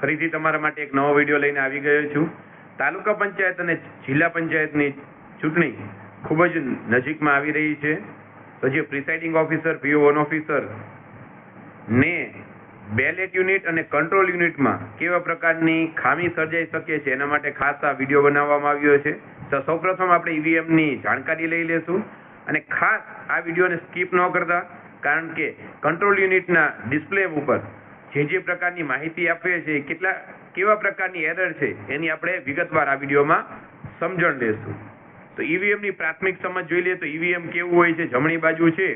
ફરીથી તમારા માટે એક નવો વિડીયો લઈને આવી ગયો છું. તાલુકા પંચાયત અને જિલ્લા પંચાયતની ચૂંટણી ખૂબ જ નજીકમાં આવી રહી છે. તો જે પ્રિસાઇડિંગ ઓફિસર, PO1 ઓફિસર ને બેલેટ યુનિટ અને કંટ્રોલ યુનિટમાં કેવા પ્રકારની ખામી સર્જાઈ શકે છે એના માટે ખાસ આ વિડીયો બનાવવામાં આવ્યો છે. તો સૌપ્રથમ આપણે EVMની જાણકારી લઈ લેશું અને ખાસ આ વિડીયોને સ્કીપ ન કરતા, કારણ કે કંટ્રોલ યુનિટના ડિસ્પ્લે ઉપર જે પ્રકારની માહિતી આપીએ છીએ, કેવા પ્રકારની એરર છે એની આપણે વિગતવાર આ વિડીયોમાં સમજણ લેશું. તો EVMની પ્રાથમિક સમજ જોઈ લઈએ તો EVM કેવું હોય છે. જમણી બાજુ છે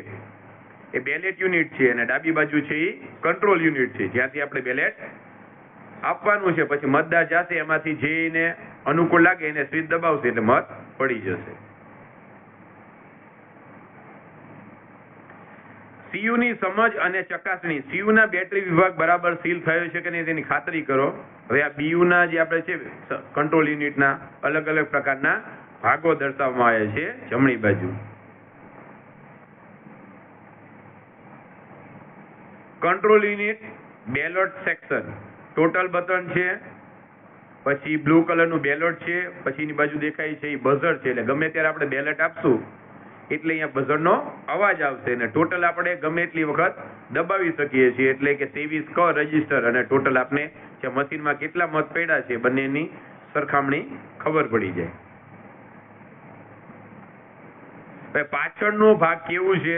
એ બેલેટ યુનિટ છે અને ડાબી બાજુ છે એ કંટ્રોલ યુનિટ છે, જ્યાંથી આપણે બેલેટ આપવાનું છે. પછી મતદાર જાતે એમાંથી જે એને અનુકૂળ લાગે એને સ્વિચ દબાવશે એટલે મત પડી જશે. CU ની સમજ અને ચકાસણી. CU ના બેટરી વિભાગ બરાબર સીલ થયો છે કે નહીં તેની ખાતરી કરો. હવે આ BU ના જે આપણે છે કંટ્રોલ યુનિટના અલગ અલગ પ્રકારના ભાગો દર્શાવવામાં આવ્યા છે. જમણી બાજુ control unit ballot section, total button છે, પછી બ્લુ કલરનું બેલોટ છે, પછીની બાજુ દેખાય છે એ બઝર છે. એટલે ગમે ત્યારે આપણે બેલેટ આપશું એટલે અહીંયા બઝરનો અવાજ આવશે અને ટોટલ આપણે ગમે એટલી વખત દબાવી શકીએ છીએ. એટલે કે 23 ક રજીસ્ટર અને ટોટલ આપણે જે મશીનમાં કેટલા મત પડ્યા છે બંનેની સરખામણી ખબર પડી જાય. હવે પાછળનો ભાગ કેવું છે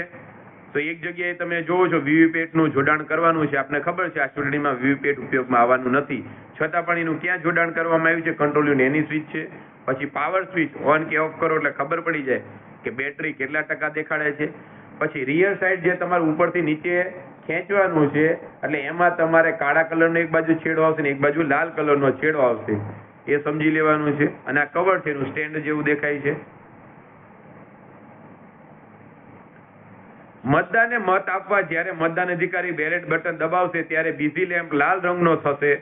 તો એક જગ્યાએ તમે જોવો છો VVPAT નું જોડાણ કરવાનું છે. આપને ખબર છે આ ચૂંટણીમાં VVPAT ઉપયોગમાં આવવાનું નથી, છતાં પણ એનું ક્યાં જોડાણ કરવામાં આવ્યું છે? કંટ્રોલ યુનિટ એની સ્વિચ છે. પછી પાવર સ્વિચ ઓન કે ઓફ કરો એટલે ખબર પડી જાય કે બેટરી કેટલા ટકા દેખાડે છે. પછી રિયર સાઈડ જે તમારે ઉપરથી નીચે ખેંચવાનું છે એટલે એમાં તમારે કાળા કલરનો એક બાજુ છેડો આવશે ને એક બાજુ લાલ કલરનો છેડો આવશે, એ સમજી લેવાનું છે. અને આ કવર છે એનું સ્ટેન્ડ જેવું દેખાય છે. મતદાને મત આપવા જ્યારે મતદાન અધિકારી બેલેટ બટન દબાવશે ત્યારે બીઝી લેમ્પ લાલ રંગનો થશે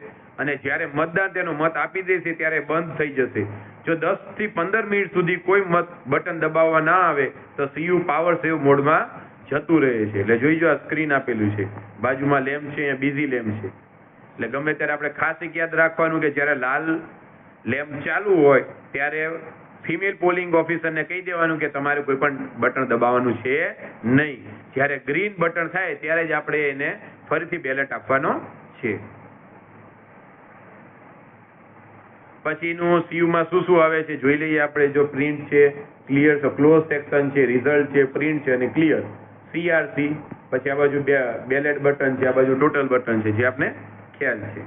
અને જ્યારે મતદાન તેનો મત આપી દેશે ત્યારે બંધ થઈ જશે. જો 10 થી 15 મિનિટ સુધી કોઈ બટન દબાવવા ના આવે તો CU પાવર સેવ મોડમાં જતું રહે છે. એટલે જોઈજો આ સ્ક્રીન આપેલું છે, બાજુમાં લેમ્પ છે, અહીંયા બીઝી લેમ્પ છે. એટલે ગમે ત્યારે આપણે ખાસ એક યાદ રાખવાનું કે જ્યારે લાલ લેમ્પ ચાલુ હોય ત્યારે ફિમેલ પોલિંગ ઓફિસરને કહી દેવાનું કે તમારે કોઈ પણ બટન દબાવવાનું છે નહીં. જ્યારે ગ્રીન બટન થાય ત્યારે જ આપણે એને ફરીથી બેલેટ આપવાનો છે. પછીનું CUમાં શું આવે છે જોઈ લઈએ આપણે. જો પ્રિન્ટ છે, ક્લિયર છે, ક્લોઝ સેક્શન છે, રિઝલ્ટ છે, પ્રિન્ટ છે અને ક્લિયર, CRC. પછી આ બાજુ બેલેટ બટન છે, આ બાજુ ટોટલ બટન છે, જે આપણે ખ્યાલ છે.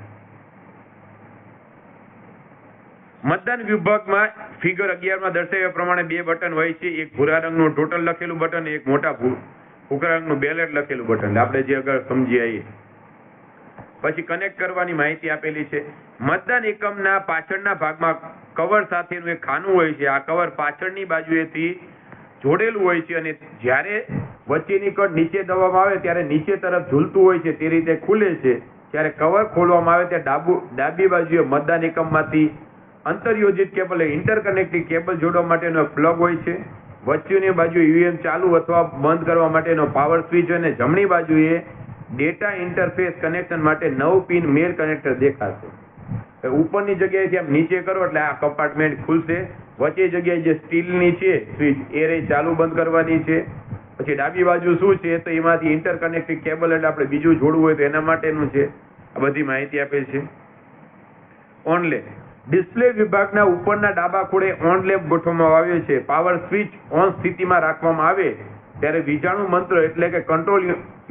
મતદાન વિભાગમાં ફિગર 11માં દર્શાવ્યા પ્રમાણે 2 બટન હોય છે. એક ભૂરા રંગનું ટોટલ લખેલું બટન, એક મોટા ભૂરા રંગનું બેલેટ લખેલું બટન. આપણે જે આગળ સમજી આવીએ. પછી કનેક્ટ કરવાની માહિતી આપેલી છે. મતદાન એકમના પાછળના ભાગમાં કવર સાથેનું એક ખાનું હોય છે. આ કવર પાછળની બાજુએથી જોડેલું હોય છે અને જ્યારે વચ્ચેની કટ નીચે દબાવવામાં આવે ત્યારે નીચે તરફ ઝૂલતું હોય છે, તે રીતે ખુલે છે. જ્યારે કવર ખોલવામાં આવે ત્યારે ડાબી બાજુએ મતદાન એકમમાંથી અંતરયોજિત કેબલ, ઇન્ટરકનેક્ટિંગ કેબલ જોડવા માટેનો એક પ્લગ હોય છે. વચ્ચેની બાજુ EVM ચાલુ અથવા બંધ કરવા માટેનો પાવર સ્વિચ અને જમણી બાજુએ ડેટા ઇન્ટરફેસ કનેક્શન માટે 9 પિન મેલ કનેક્ટર દેખાશે. ઉપરની જગ્યાએથી આમ નીચે કરો એટલે આ કમ્પાર્ટમેન્ટ ખુલશે. વચ્ચે જગ્યાએ જે સ્ટીલની છે સ્વિચ એ રે ચાલુ બંધ કરવાની છે. પછી ડાબી બાજુ શું છે તો એમાંથી ઇન્ટરકનેક્ટિંગ કેબલ એટલે આપણે બીજું જોડવું હોય તો એના માટેનું છે. આ બધી માહિતી આપે છે. ઓન લેમ્પ ડિસ્પ્લે વિભાગના ઉપરના ડાબા ખૂણે ઓન લેમ્પ ગોઠવવામાં આવ્યો છે. પાવર સ્વિચ ઓન સ્થિતિમાં રાખવામાં આવે ત્યારે વીજાણુ મંત્ર એટલે કે કંટ્રોલ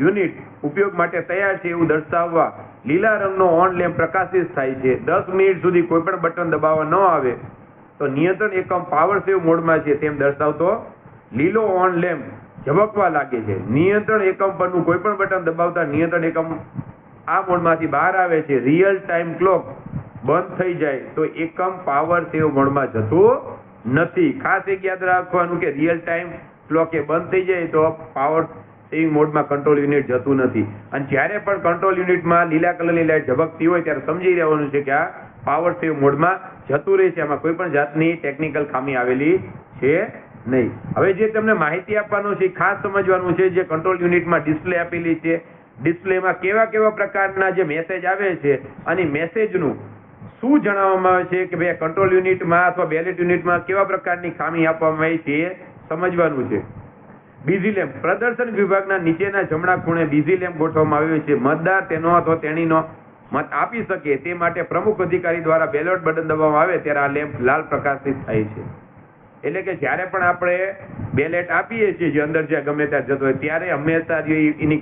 યુનિટ ઉપયોગ માટે તૈયાર છે એવું દર્શાવવા લીલા રંગનો ઓન લેમ્પ પ્રકાશિત થાય છે. 10 મિનિટ સુધી કોઈ પણ બટન દબાવવા ન આવે તો નિયંત્રણ એકમ પાવર સેવ મોડમાં છે તેમ દર્શાવતો લીલો ઓન લેમ્પ ઝબકવા લાગે છે. નિયંત્રણ એકમ પરનું કોઈ પણ બટન દબાવતા નિયંત્રણ એકમ આ મોડમાંથી બહાર આવે છે. રિયલ ટાઈમ ક્લોક બંધ થઈ જાય તો એકમ પાવર સેવ મોડમાં જતું નથી. ખાસ એક યાદ રાખવાનું કે રિયલ ટાઈમ ક્લોક એ બંધ થઈ જાય તો પાવર સેવિંગ મોડમાં કંટ્રોલ યુનિટ જતું નથી. અને જ્યારે પણ કંટ્રોલ યુનિટમાં લીલા કલરની લાઈટ ઝબકતી હોય ત્યારે સમજી રહેવાનું છે કે આ પાવર સેવ મોડમાં જતું રહે છે. આમાં કોઈ પણ જાતની ટેકનિકલ ખામી આવેલી છે નહીં. હવે જે તમને માહિતી આપવાનું છે ખાસ સમજવાનું છે. જે કંટ્રોલ યુનિટમાં ડિસ્પ્લે આપેલી છે ડિસ્પ્લેમાં કેવા કેવા પ્રકારના જે મેસેજ આવે છે અને મેસેજનું શું જણાવવામાં આવે છે કે ભાઈ કંટ્રોલ યુનિટમાં અથવા બેલેટ યુનિટમાં કેવા પ્રકારની ખામી આપવામાં આવી છે એ સમજવાનું છે. બીઝી લેમ્પ પ્રદર્શન વિભાગના નીચેના જમણા ખૂણે બીઝી લેમ્પ ગોઠવવામાં આવ્યો છે. મતદાર તેનો અથવા તેણીનો મત આપી શકે તે માટે પ્રમુખ અધિકારી દ્વારા બેલેટ બટન દબાવવામાં આવે ત્યારે આ લેમ્પ લાલ પ્રકાશિત થાય છે. એટલે કે જ્યારે પણ આપણે બેલેટ આપીએ છીએ જે અંદર જ્યાં ગમે ત્યાં જતો હોય ત્યારે હંમેશા એની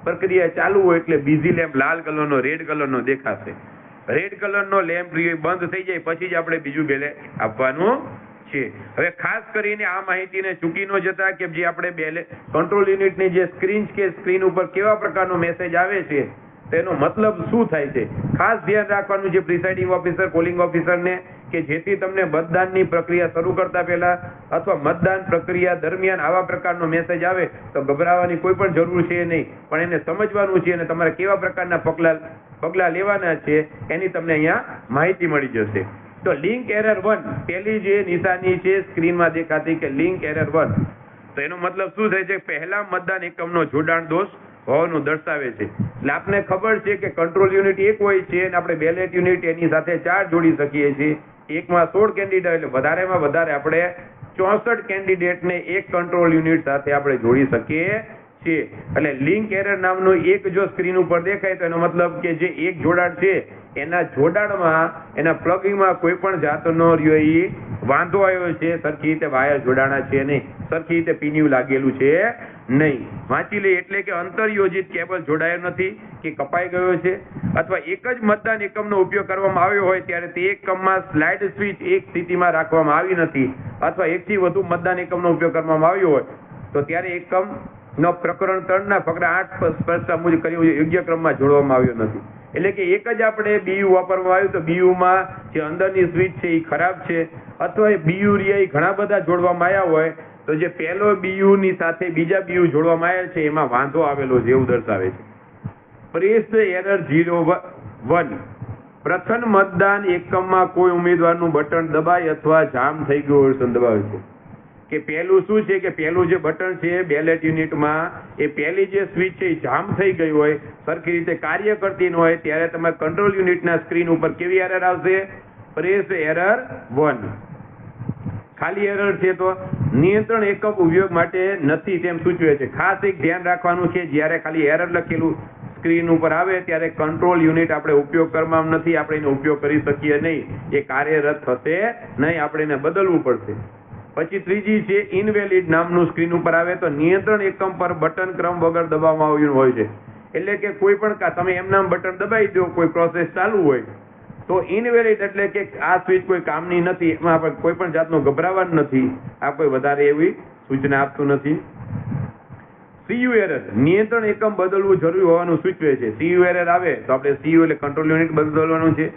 પ્રક્રિયા ચાલુ હોય એટલે બીઝી લેમ્પ લાલ કલરનો રેડ કલરનો દેખાશે. રેડ કલરનો લેમ્પ બંધ થઈ જાય પછી જ આપણે બીજું બેલેટ આપવાનું છે. હવે ખાસ કરીને આ માહિતીને ચૂકી ન જતા કે જે આપણે કંટ્રોલ યુનિટની જે સ્ક્રીન ઉપર કેવા પ્રકારનો મેસેજ આવે છે તેનો મતલબ શું થાય છે ખાસ ધ્યાન રાખવાનું છે પ્રિસાઇડિંગ ઓફિસર પોલિંગ ઓફિસરને કે જેથી તમને મતદાનની પ્રક્રિયા શરૂ કરતા પહેલા અથવા મતદાન પ્રક્રિયા દરમિયાન આવા પ્રકારનો મેસેજ આવે તો ગભરાવાની કોઈ પણ જરૂર છે નહીં, પણ એને સમજવાનું છે અને તમારે કેવા પ્રકારના પગલા લેવાના છે એની તમને અહીંયા માહિતી મળી જશે. તો લિંક એરર 1 પહેલી જે નિશાની છે સ્ક્રીનમાં દેખાતી કે લિંક એરર 1, તો એનો મતલબ શું થાય છે પહેલા મતદાન એકમનો જોડાણ દોષ હોવાનું દર્શાવે છે. એટલે આપને ખબર છે કે કંટ્રોલ યુનિટ એક હોય છે અને આપણે બેલેટ યુનિટ એની સાથે 4 જોડી શકીએ છીએ. એકમાં 16 કેન્ડિડેટ એટલે વધારેમાં વધારે આપણે 64 કેન્ડિડેટને એક કંટ્રોલ યુનિટ સાથે આપણે જોડી શકીએ છીએ. એટલે લિંક એરર નામનું એક જો સ્ક્રીન ઉપર દેખાય તો એનો મતલબ કે જે એક જોડાણ છે એના જોડાણમાં એના પ્લગિંગમાં કોઈ પણ જાતનો વાંધો આવ્યો છે, સરખી રીતે વાયર જોડાણા છે નહીં, સરખી રીતે પીન્યું લાગેલું છે નહીં. વાંચી લે એટલે કે અંતરયોજિત કેબલ જોડાયો નથી કે કપાઈ ગયો છે અથવા એક જ મતદાન એકમનો ઉપયોગ કરવામાં આવ્યો હોય ત્યારે તે એકમમાં સ્લાઇડ સ્વિચ એક સ્થિતિમાં રાખવામાં આવી નથી અથવા એકથી વધુ મતદાન એકમનો ઉપયોગ કરવામાં આવ્યો હોય તો ત્યારે એકમનો પ્રકરણ 3 ફકરા 8 સ્પષ્ટતા મુજબ કર્યું યોગ્ય ક્રમમાં જોડવામાં આવ્યો નથી. એટલે કે એક જ આપણે બીયુ વાપરવામાં આવ્યું તો બીયુમાં જે અંદરની સ્વિચ છે એ ખરાબ છે અથવા એ બીયુ રિયા ઘણા બધા જોડવામાં આવ્યા હોય તો જે પહેલો બીયુ ની સાથે બીજા બીયુ જોડવામાં આવ્યા છે એમાં વાંધો આવેલો છે એવું દર્શાવે છે. પ્રેસ એરર 01 પ્રથમ મતદાન એકમમાં કોઈ ઉમેદવારનું બટન દબાય અથવા જામ થઈ ગયું હોય દબાવે છે કે પહેલું શું છે કે પહેલું જે બટન છે બેલેટ યુનિટમાં એ પહેલી જે સ્વિચ છે એ જામ થઈ ગઈ હોય સરખી રીતે કાર્ય કરતી ન હોય ત્યારે તમે કંટ્રોલ યુનિટના સ્ક્રીન ઉપર કેવી એરર આવશે પ્રેસ એરર 1. ખાલી એરર છે તો નિયંત્રણ એકમ ઉપયોગ માટે નથી તેમ સૂચવે છે. ખાસ એક ધ્યાન રાખવાનું છે જ્યારે ખાલી એરર લખેલું સ્ક્રીન ઉપર આવે ત્યારે કંટ્રોલ યુનિટ આપણે ઉપયોગ કરવામાં નથી, આપણે એનો ઉપયોગ કરી શકીએ નહીં, એ કાર્યરત થશે નહીં, આપણે એને બદલવું પડશે. પછી ત્રીજી છે ઇનવેલિડ નામનું સ્ક્રીન ઉપર આવે તો નિયંત્રણ એકમ પર બટન ક્રમ વગર દબાવવામાં આવ્યું હોય છે. એટલે કે કોઈ પણ તમે એમ નામ બટન દબાવી દો કોઈ પ્રોસેસ ચાલુ હોય તો ઇનવેલિડ એટલે કે આ સ્વિચ કોઈ કામની નથી, એમાં આપણે કોઈ પણ જાતનું ગભરાવાનું નથી, આ કોઈ વધારે એવી સૂચના આપતું નથી. સીયુ એરર નિયંત્રણ એકમ બદલવું જરૂરી હોવાનું સૂચવે છે. સીયુ એરર આવે તો આપણે સીયુ એટલે કંટ્રોલ યુનિટ બદલવાનું છે.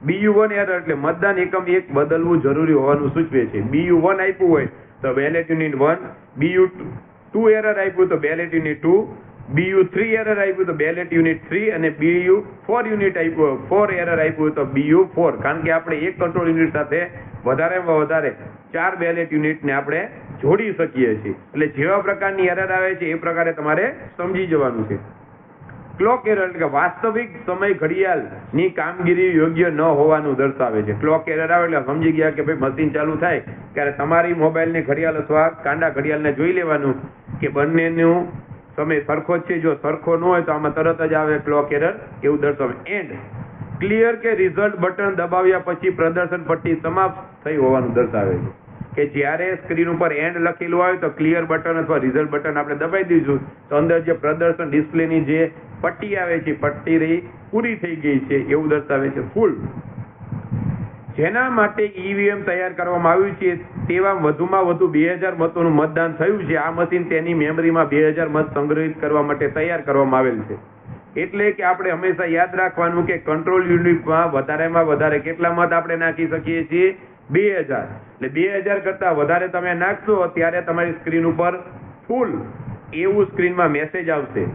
BU1 એરર એટલે મતદાન એકમ એક બદલવું જરૂરી હોવાનું સૂચવે છે. BU1 આપ્યું હોય તો બેલેટ યુનિટ 1, BU2 એરર આપ્યું તો બેલેટ યુનિટ 2, BU3 એરર આપ્યું તો બેલેટ યુનિટ 3 અને BU4 એરર આપ્યું તો BU4. કારણ કે આપણે એક કંટ્રોલ યુનિટ સાથે વધારેમાં વધારે 4 બેલેટ યુનિટને આપણે જોડી શકીએ છીએ. એટલે જેવા પ્રકારની એરર આવે છે એ પ્રકારે તમારે સમજી જવાનું છે. ક્લોક એરર એટલે કે વાસ્તવિક સમય ઘડિયાળની કામગીરી યોગ્ય ન હોવાનું દર્શાવે છે. ક્લોક એરર આવે એટલે સમજી ગયા કે ભાઈ મશીન ચાલુ થાય ત્યારે તમારી મોબાઈલની ઘડિયાળ અથવા કાંડા ઘડિયાળને જોઈ લેવાનું કે બંનેનું સમય સરખો જ છે. જો સરખો ન હોય તો આમાં તરત જ આવે ક્લોક એરર એવું દર્શાવે. એન્ડ ક્લિયર કે રિઝલ્ટ બટન દબાવ્યા પછી પ્રદર્શન પટ્ટી સમાપ્ત થઈ હોવાનું દર્શાવે છે કે જ્યારે સ્ક્રીન ઉપર એન્ડ લખેલું હોય તો ક્લિયર બટન અથવા રિઝલ્ટ બટન આપણે દબાવી દઈશું તો અંદર જે પ્રદર્શન ડિસ્પ્લેની જે પટ્ટી આવે છે પટ્ટી રહી પૂરી થઈ ગઈ છે એવું દર્શાવે છે. ફૂલ જેના માટે ઈવીએમ તૈયાર કરવામાં આવ્યું છે તેવા વધુમાં વધુ 2000 મતોનું મતદાન થયું છે. આ મશીન તેની મેમરીમાં 2000 મત સંગ્રહિત કરવા માટે તૈયાર કરવામાં આવેલ છે. એટલે કે આપણે હંમેશા યાદ રાખવાનું કે કંટ્રોલ યુનિટમાં વધારે કેટલા મત આપણે નાખી શકીએ છીએ 2000. એટલે 2000 કરતા વધારે તમે નાખશો ત્યારે તમારી સ્ક્રીન ઉપર ફૂલ એવું સ્ક્રીનમાં મેસેજ આવશે.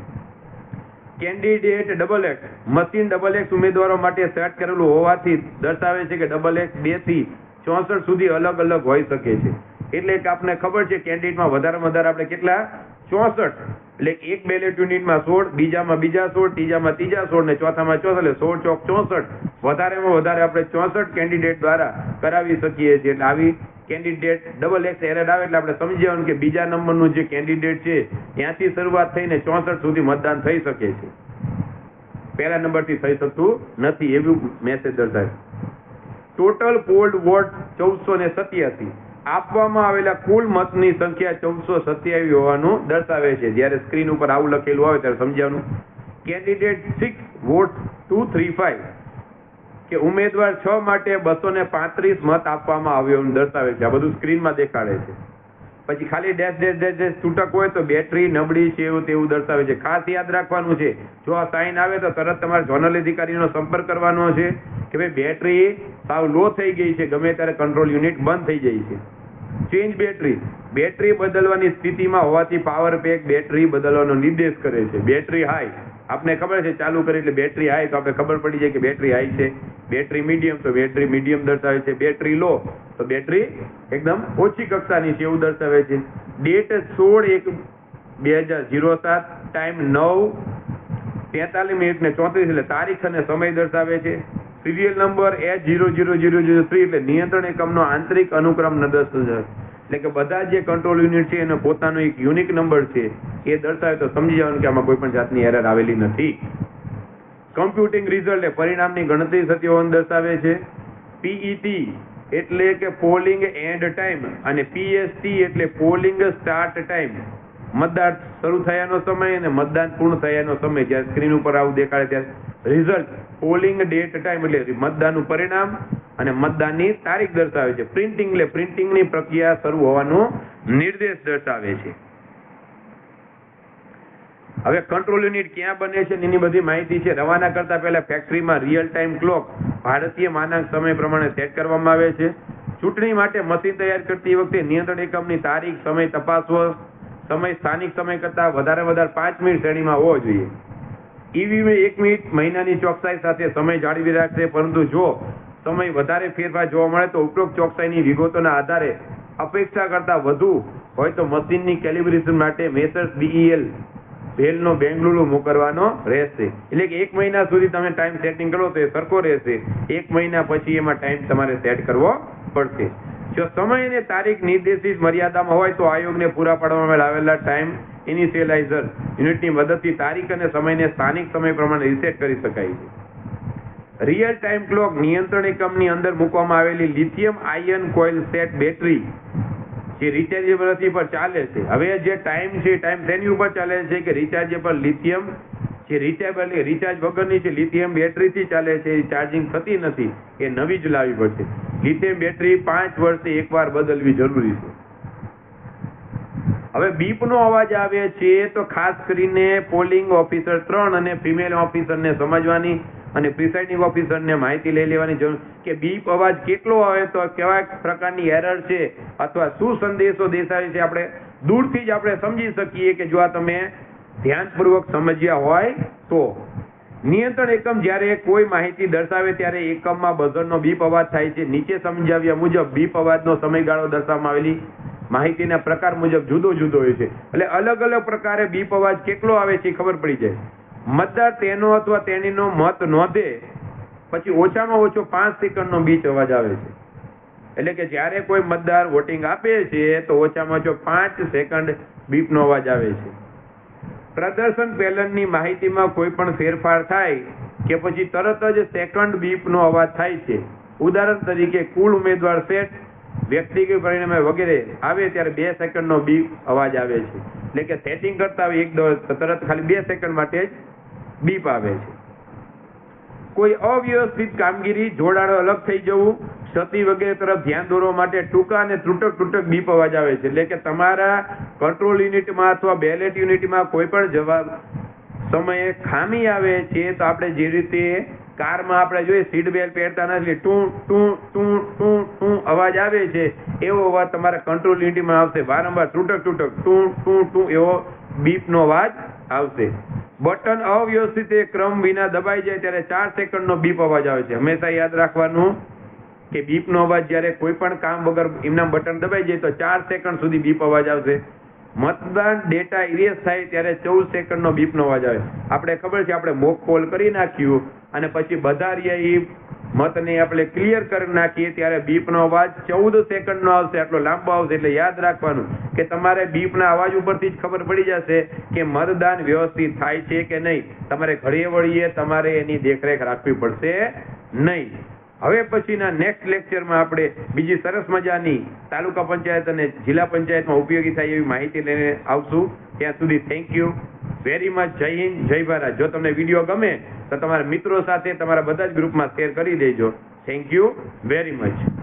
કેન્ડિડેટ XX મશીન XX ઉમેદવારો માટે સેટ કરેલું હોવાથી દર્શાવે છે કે XX 2 થી 64 સુધી અલગ અલગ હોઈ શકે છે. એટલે કે આપને ખબર છે કેન્ડિડેટમાં વધારે આપણે કેટલા 64 એટલે એક બેલેટ યુનિટમાં 16, બીજામાં બીજા 16, ત્રીજામાં ત્રીજા 16 ને ચોથામાં 64 એટલે 16 ચોક 64. વધારેમાં વધારે આપણે 64 કેન્ડિડેટ દ્વારા કરાવી શકીએ છીએ. એટલે આવી કેન્ડિડેટ XX એરર આવે એટલે આપણે સમજી જવાનું કે બીજા નંબરનું જે કેન્ડિડેટ છે ત્યાંથી શરૂઆત થઈને 64 સુધી મતદાન થઈ શકે છે, પહેલા નંબરથી થઈ શકતું નથી, એવું મેસેજ દર્શાવે. Total polled vote 1487. આપવામાં આવેલા કુલ મતની સંખ્યા 1427 હોવાનું દર્શાવે છે. જ્યારે સ્ક્રીન ઉપર આવું લખેલું આવે ત્યારે સમજવાનું. કેન્ડિડેટ 6 વોટ 235 કે ઉમેદવાર 6 માટે 235 મત આપવામાં આવ્યો દર્શાવે છે. આ બધું સ્ક્રીનમાં દેખાડે છે. પછી ખાલી ડેશ ડેશ ડેશ ડેશ તૂટક હોય તો બેટરી નબળી છે એવું તેવું દર્શાવે છે. ખાસ યાદ રાખવાનું છે, જો આ સાઇન આવે તો તરત તમારે ઝોનલ અધિકારીનો સંપર્ક કરવાનો છે કે ભાઈ બેટરી સાવ લો થઈ ગઈ છે, ગમે ત્યારે કંટ્રોલ યુનિટ બંધ થઈ જાય છે. Change battery. બેટરી બદલવાની સ્થિતિમાં હોવાથી પાવર પેક બેટરી બદલવાનો નિર્દેશ કરે છે. બેટરી હાઈ, આપને ખબર છે ચાલુ કરી એટલે બેટરી હાઈ તો આપણે ખબર પડી જાય કે બેટરી હાઈ છે. બેટરી મીડિયમ તો બેટરી મીડિયમ દર્શાવે છે. બેટરી લો તો બેટરી એકદમ ઓછી કક્ષાની છે એવું દર્શાવે છે. ડેટ 16/1/2007, ટાઈમ 9:43 ને 34 એટલે તારીખ અને સમય દર્શાવે છે. સિરિયલ નંબર H00003 એટલે નિયંત્રણ એકમનો આંતરિક અનુક્રમ દર્શાવે એટલે કે બધા જે કંટ્રોલ યુનિટ છે એનો પોતાનો એક યુનિક નંબર છે એ દર્શાવે તો સમજી જવાનું કે આમાં કોઈ પણ જાતની એરર આવેલી નથી. કમ્પ્યુટિંગ રિઝલ્ટ એ પરિણામની ગણતરી થતી હોવાનું દર્શાવે છે. PET એટલે કે પોલિંગ એન્ડ ટાઈમ અને PST એટલે પોલિંગ સ્ટાર્ટ ટાઈમ, મતદાન શરૂ થયાનો સમય અને મતદાન પૂર્ણ થયાનો સમય. જ્યારે સ્ક્રીન ઉપર આવું દેખાડે ત્યારે રિઝલ્ટ પોલિંગ ડેટ ટાઈમ એટલે મતદાનનું પરિણામ અને મતદાનની તારીખ દર્શાવે છે. પ્રિન્ટિંગ એટલે પ્રિન્ટિંગની પ્રક્રિયા શરૂ હોવાનો નિર્દેશ દર્શાવે છે. હવે કંટ્રોલ યુનિટ ક્યાં બને છે એની બધી માહિતી છે. રવાના કરતા પહેલા ફેક્ટરીમાં રિયલ ટાઈમ ક્લોક ભારતીય માનક સમય પ્રમાણે સેટ કરવામાં આવે છે. ચૂંટણી માટે મશીન તૈયાર કરતી વખતે નિયંત્રણ એકમની તારીખ સમય તપાસવો. સમય સ્થાનિક સમય કરતા વધારે 5 મિનિટ શ્રેણીમાં હોવો જોઈએ. EVM 1 મિનિટ મહિનાની ચોકસાઈ સાથે સમય જાળવી રાખશે, પરંતુ જો સમય વધારે ફેરફાર જોવા મળે તો ઉપરોક્ત ચોકસાઈની વિગતોના આધારે અપેક્ષા કરતા વધુ હોય તો મશીનની કેલિબ્રેશન માટે મેસર્સ BEL બેલનો બેંગલુરુ મોકલવાનો રહેશે. એટલે કે 1 મહિના સુધી તમે ટાઈમ સેટિંગ કરો તો એ સરખો રહેશે. 1 મહિના પછી એમાં ટાઈમ તમારે સેટ કરવો પડશે. જો સમય અને તારીખ નિર્દેશિત મર્યાદામાં હોય તો આયોગને પૂરા પાડવામાં આવેલા ટાઈમ ઇનિશિયલાઇઝર યુનિટની મદદથી તારીખ અને સમયને સ્થાનિક સમય પ્રમાણે રીસેટ કરી શકાય છે. રિયલ ટાઈમ ક્લોક નિયંત્રણ એકમની અંદર મૂકવામાં આવેલી lithium ion coil set battery જે રિચાર્જેબલ પર ચાલે છે. હવે જે ટાઈમ છે ટાઈમ તેની ઉપર ચાલે છે કે રિચાર્જેબલ લિથિયમ જે રિચાર્જ વગરની છે લિથિયમ બેટરીથી ચાલે છે, ચાર્જિંગ થતી નથી, એ નવી જ લાવવી પડશે. લિથિયમ બેટરી 5 વર્ષે એકવાર બદલવી જરૂરી છે. હવે બીપનો અવાજ આવે છે તો ખાસ કરીને પોલિંગ ઓફિસર 3 અને ફિમેલ ઓફિસરને સમજવાની અને પ્રિસાઇડિંગ ઓફિસરને માહિતી લઈ લેવાની જરૂર કે બીપ અવાજ કેટલો આવે તો કેવા પ્રકારની એરર છે અથવા શું સંદેશો દેખાય છે. આપણે દૂરથી જ આપણે સમજી શકીએ કે જો આ તમે ધ્યાનપૂર્વક સમજ્યા હોય તો. નિયંત્રણ એકમ જ્યારે કોઈ માહિતી દર્શાવે ત્યારે એકમમાં બઝરનો બીપ અવાજ થાય છે. નીચે સમજાવ્યા મુજબ બીપ અવાજનો સમયગાળો દર્શાવવામાં આવેલી માહિતીના પ્રકાર મુજબ જુદો જુદો હોય છે. એટલે અલગ અલગ પ્રકારે બીપ અવાજ કેટલો આવે છે ખબર પડી જાય. મતદાર તેનો અથવા તેણીનો મત નોંધે પછી ઓછામાં ઓછો 5 સેકન્ડનો બીપ અવાજ આવે છે. એટલે કે જ્યારે કોઈ મતદાર વોટિંગ આપે છે તો ઓછામાં ઓછો 5 સેકન્ડ બીપનો અવાજ આવે છે. પ્રદર્શન પેનલની માહિતીમાં કોઈ પણ ફેરફાર થાય કે પછી તરત જ સેકન્ડ બીપનો અવાજ થાય છે. ઉદાહરણ તરીકે કુલ ઉમેદવાર સેટ વ્યક્તિગત પરિણામે વગેરે આવે ત્યારે 2 સેકન્ડનો બીપ અવાજ આવે છે. એટલે કે સેટિંગ કરતા તરત ખાલી 2 સેકન્ડ માટે જ બીપ આવે છે. કોઈ અવ્યવસ્થિત કામગીરી, જોડાણ અલગ થઈ જવું, ક્ષતિ વગેરે તરફ ધ્યાન દોરવા માટે ટૂંકા અને તૂટક બીપ અવાજ આવે છે. એટલે કે તમારા કંટ્રોલ યુનિટમાં અથવા બેલેટ યુનિટમાં કોઈ પણ જવાબ સમયે ખામી આવે છે તો આપણે જે રીતે કારમાં આપણે જોઈએ સીટ બેલ્ટ પહેરતા નથી ટું ટું ટું ટું ટું અવાજ આવે છે, એવો અવાજ તમારા કંટ્રોલ યુનિટમાં આવશે. વારંવાર તૂટક ટું ટું ટું એવો બીપનો અવાજ આવશે. બટન અવ્યવસ્થિત ક્રમ વિના દબાઈ જાય ત્યારે 4 સેકન્ડનો બીપ અવાજ આવે છે. હંમેશા યાદ રાખવાનું કે બીપનો અવાજ જ્યારે કોઈ પણ કામ વગર એમના બટન દબાઈ જાય તો 4 સેકન્ડ સુધી બીપ અવાજ આવશે. મતદાન ડેટા ઇરેઝ થાય ત્યારે 14 સેકન્ડનો બીપનો અવાજ આવે. આપણે ખબર છે આપણે મોક પોલ કરી નાખ્યું અને પછી બધા રહ્યા ઈ મતને આપણે ક્લિયર કરી નાખીએ ત્યારે બીપનો અવાજ 14 સેકન્ડનો આવશે. આટલો લાંબો આવશે. એટલે યાદ રાખવાનું કે તમારે બીપના અવાજ ઉપરથી જ ખબર પડી જશે કે મતદાન વ્યવસ્થિત થાય છે કે નહીં. તમારે ઘડીએ વળીએ તમારે એની દેખરેખ રાખવી પડશે નહીં. હવે પછીના નેક્સ્ટ લેક્ચરમાં આપણે બીજી સરસ મજાની તાલુકા પંચાયત અને જિલ્લા પંચાયતમાં ઉપયોગી થાય એવી માહિતી લઈને આવશું. ત્યાં સુધી થેન્ક યુ વેરી મચ. જય હિન્દ, જય ભારત. જો તમને વિડીયો ગમે તો તમારા મિત્રો સાથે તમારા બધા જ ગ્રુપમાં શેર કરી દેજો. Thank you very much.